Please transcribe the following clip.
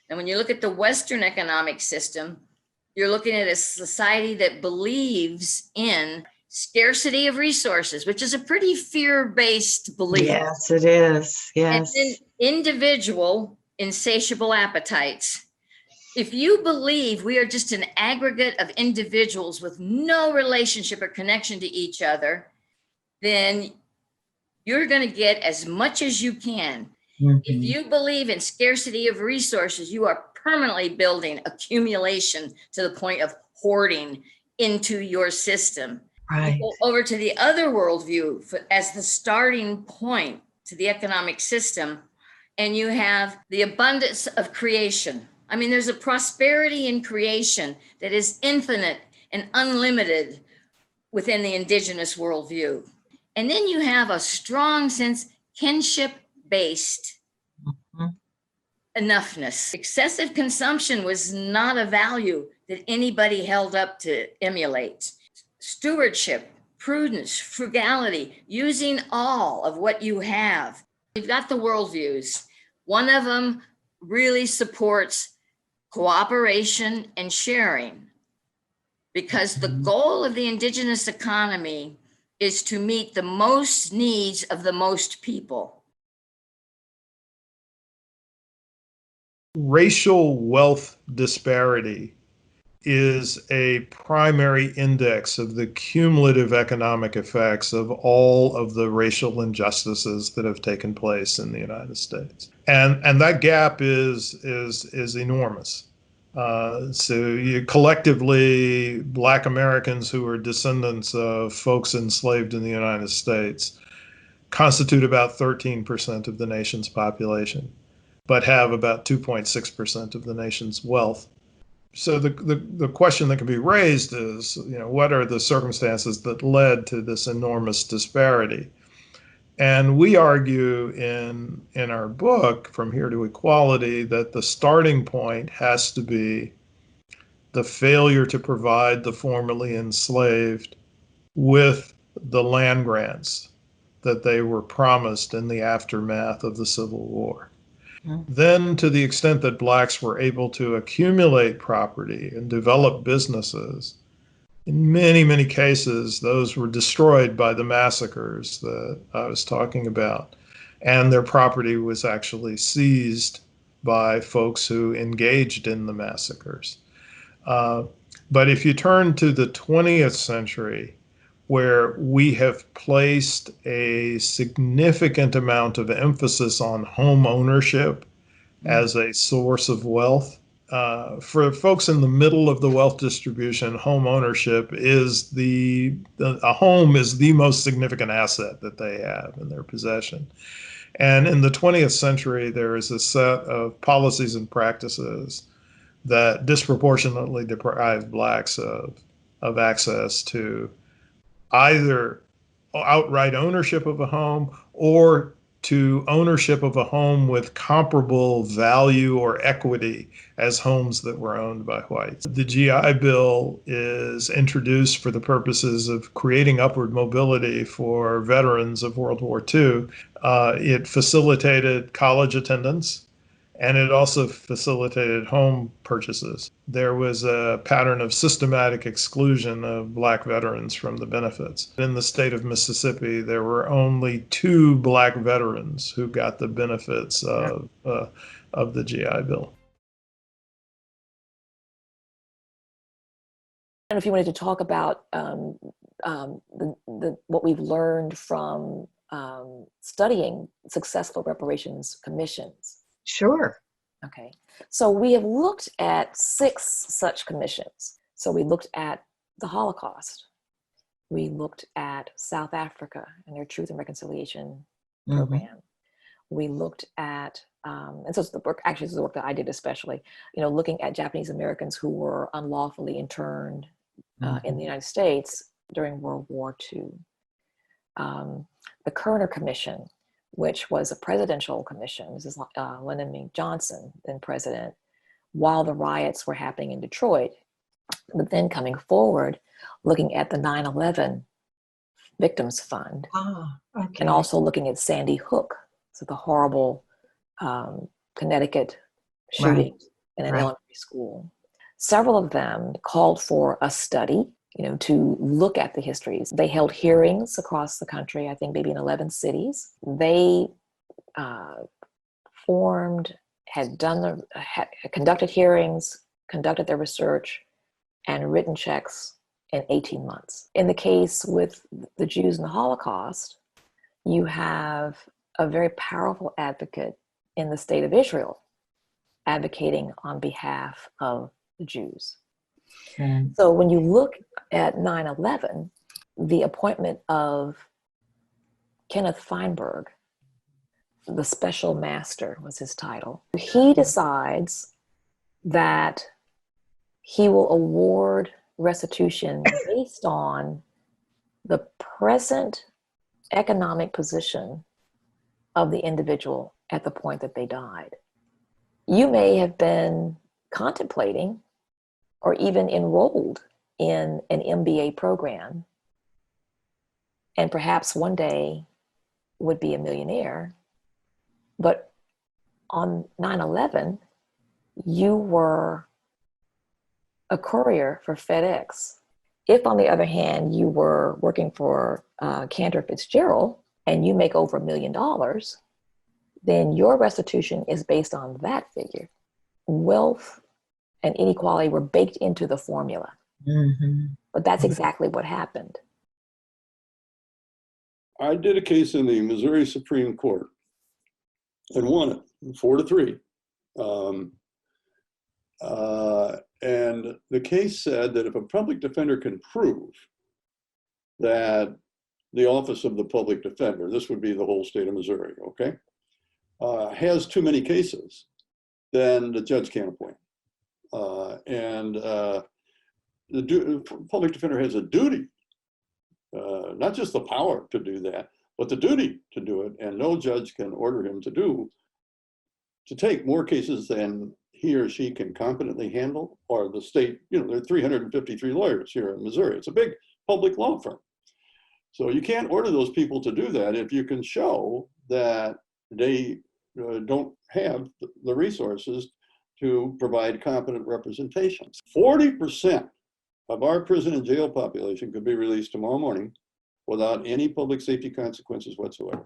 And when you look at the Western economic system, you're looking at a society that believes in scarcity of resources, which is a pretty fear-based belief. Yes, it is. Yes. And then individual insatiable appetites. If you believe we are just an aggregate of individuals with no relationship or connection to each other, then you're going to get as much as you can. If you believe in scarcity of resources, you are permanently building accumulation to the point of hoarding into your system. Right. You go over to the other worldview as the starting point to the economic system, and you have the abundance of creation. I mean, there's a prosperity in creation that is infinite and unlimited within the indigenous worldview. And then you have a strong sense kinship-based enoughness. Excessive consumption was not a value that anybody held up to emulate. Stewardship, prudence, frugality, using all of what you have. You've got the worldviews. One of them really supports cooperation and sharing, because the goal of the indigenous economy is to meet the most needs of the most people. Racial wealth disparity is a primary index of the cumulative economic effects of all of the racial injustices that have taken place in the United States. And that gap is enormous. Collectively, Black Americans who are descendants of folks enslaved in the United States constitute about 13% of the nation's population, but have about 2.6% of the nation's wealth. So the question that can be raised is, what are the circumstances that led to this enormous disparity? And we argue in our book, From Here to Equality, that the starting point has to be the failure to provide the formerly enslaved with the land grants that they were promised in the aftermath of the Civil War. Then, to the extent that Blacks were able to accumulate property and develop businesses, in many, many cases, those were destroyed by the massacres that I was talking about, and their property was actually seized by folks who engaged in the massacres. But if you turn to the 20th century, where we have placed a significant amount of emphasis on home ownership as a source of wealth. For folks in the middle of the wealth distribution, home ownership is a home is the most significant asset that they have in their possession. And in the 20th century, there is a set of policies and practices that disproportionately deprive Blacks of access to either outright ownership of a home or to ownership of a home with comparable value or equity as homes that were owned by whites. The GI Bill is introduced for the purposes of creating upward mobility for veterans of World War II. It facilitated college attendance, and it also facilitated home purchases. There was a pattern of systematic exclusion of Black veterans from the benefits. In the state of Mississippi, there were only 2 Black veterans who got the benefits of the GI Bill. And if you wanted to talk about what we've learned from studying successful reparations commissions. Sure. Okay, so we have looked at 6 such commissions. So we looked at the Holocaust. We looked at South Africa and their Truth and Reconciliation program. We looked at, and so it's the work, actually it's the work that I did especially, looking at Japanese Americans who were unlawfully interned in the United States during World War II. The Kerner Commission, which was a presidential commission. This is Lyndon B. Johnson, then president, while the riots were happening in Detroit. But then coming forward, looking at the 9/11 Victims Fund, and also looking at Sandy Hook, so the horrible Connecticut shooting in an Right. elementary school. Several of them called for a study, to look at the histories. They held hearings across the country, I think maybe in 11 cities. They conducted hearings, conducted their research, and written checks in 18 months. In the case with the Jews in the Holocaust, you have a very powerful advocate in the state of Israel advocating on behalf of the Jews. Mm. So when you look at 9/11, the appointment of Kenneth Feinberg, the special master was his title, he decides that he will award restitution based on the present economic position of the individual at the point that they died. You may have been contemplating or even enrolled in an MBA program and perhaps one day would be a millionaire, but on 9/11, you were a courier for FedEx. If, on the other hand, you were working for Cantor Fitzgerald and you make over $1 million, then your restitution is based on that figure. Wealth and inequality were baked into the formula. Mm-hmm. But that's exactly what happened. I did a case in the Missouri Supreme Court and won it 4-3. And the case said that if a public defender can prove that the office of the public defender, this would be the whole state of Missouri, okay, has too many cases, then the judge can't appoint. The public defender has a duty, not just the power to do that, but the duty to do it, and no judge can order him to take more cases than he or she can competently handle, or the state, there are 353 lawyers here in Missouri. It's a big public law firm. So you can't order those people to do that if you can show that they don't have the resources to provide competent representation. 40% of our prison and jail population could be released tomorrow morning without any public safety consequences whatsoever.